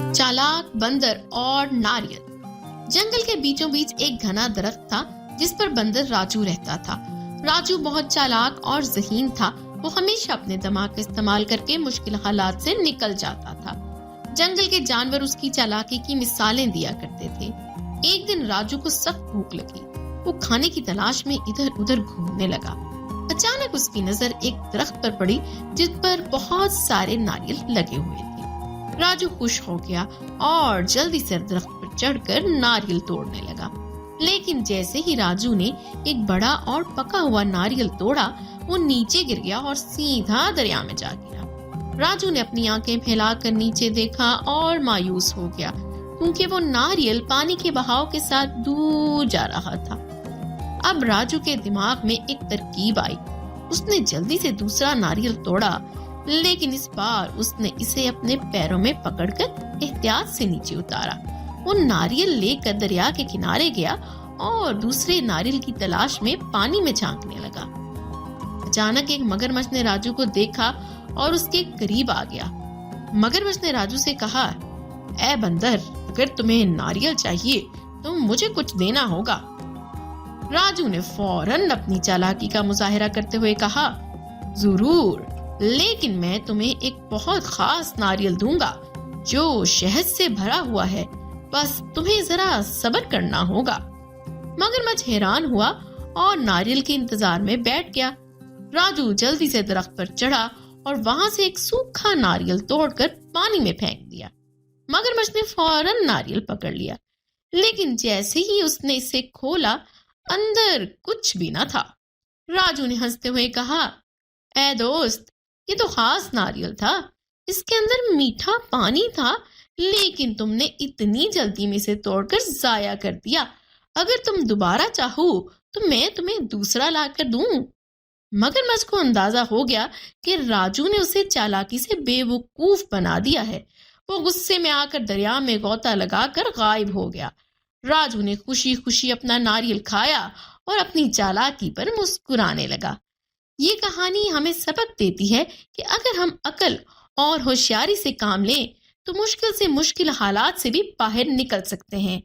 चालाक बंदर और नारियल। जंगल के बीचों बीच एक घना दरख्त था जिस पर बंदर राजू रहता था। राजू बहुत चालाक और ज़हीन था। वो हमेशा अपने दिमाग का इस्तेमाल करके मुश्किल हालात से निकल जाता था। जंगल के जानवर उसकी चालाकी की मिसालें दिया करते थे। एक दिन राजू को सख्त भूख लगी। वो खाने की तलाश में इधर उधर घूमने लगा। अचानक उसकी नजर एक दरख्त पर पड़ी जिस पर बहुत सारे नारियल लगे हुए थे। राजू खुश हो गया और जल्दी से दरख्त पर चढ़कर नारियल तोड़ने लगा। लेकिन जैसे ही राजू ने एक बड़ा और पका हुआ नारियल तोड़ा, वो नीचे गिर गया और सीधा दरिया में जा गिरा। राजू ने अपनी आंखें फैलाकर नीचे देखा और मायूस हो गया क्योंकि वो नारियल पानी के बहाव के साथ दूर जा रहा था। अब राजू के दिमाग में एक तरकीब आई। उसने जल्दी से दूसरा नारियल तोड़ा, लेकिन इस बार उसने इसे अपने पैरों में पकड़कर एहतियात से नीचे उतारा। वो नारियल लेकर दरिया के किनारे गया और दूसरे नारियल की तलाश में पानी में झांकने लगा। अचानक एक मगरमच्छ ने राजू को देखा और उसके करीब आ गया। मगरमच्छ ने राजू से कहा, ऐ बंदर, अगर तुम्हें नारियल चाहिए तो मुझे कुछ देना होगा। राजू ने फौरन अपनी चालाकी का मुजाहिरा करते हुए कहा, जरूर, लेकिन मैं तुम्हें एक बहुत खास नारियल दूंगा जो शहद से भरा हुआ है। बस तुम्हें जरा सब्र करना होगा। मगरमच्छ हैरान हुआ और नारियल के इंतजार में बैठ गया। राजू जल्दी से दरख्त पर चढ़ा और वहां से एक सूखा नारियल तोड़कर पानी में फेंक दिया। मगरमच्छ ने फौरन नारियल पकड़ लिया, लेकिन जैसे ही उसने इसे खोला, अंदर कुछ भी न था। राजू ने हंसते हुए कहा, ऐ दोस्त, ये तो खास नारियल था। इसके अंदर मीठा पानी था, लेकिन तुमने इतनी जल्दी में इसे तोड़कर जाया कर दिया। अगर तुम दोबारा चाहो तो मैं तुम्हें दूसरा लाकर दूं। मगरमच्छ को अंदाजा हो गया कि राजू ने उसे चालाकी से बेवकूफ बना दिया है। वो गुस्से में आकर दरिया में गोता लगाकर गायब हो गया। राजू ने खुशी खुशी अपना नारियल खाया और अपनी चालाकी पर मुस्कुराने लगा। ये कहानी हमें सबक देती है कि अगर हम अक्ल और होशियारी से काम लें तो मुश्किल से मुश्किल हालात से भी बाहर निकल सकते हैं।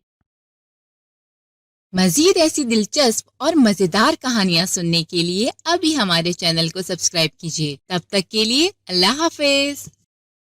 मजीद ऐसी दिलचस्प और मजेदार कहानियाँ सुनने के लिए अभी हमारे चैनल को सब्सक्राइब कीजिए। तब तक के लिए अल्लाह हाफिज।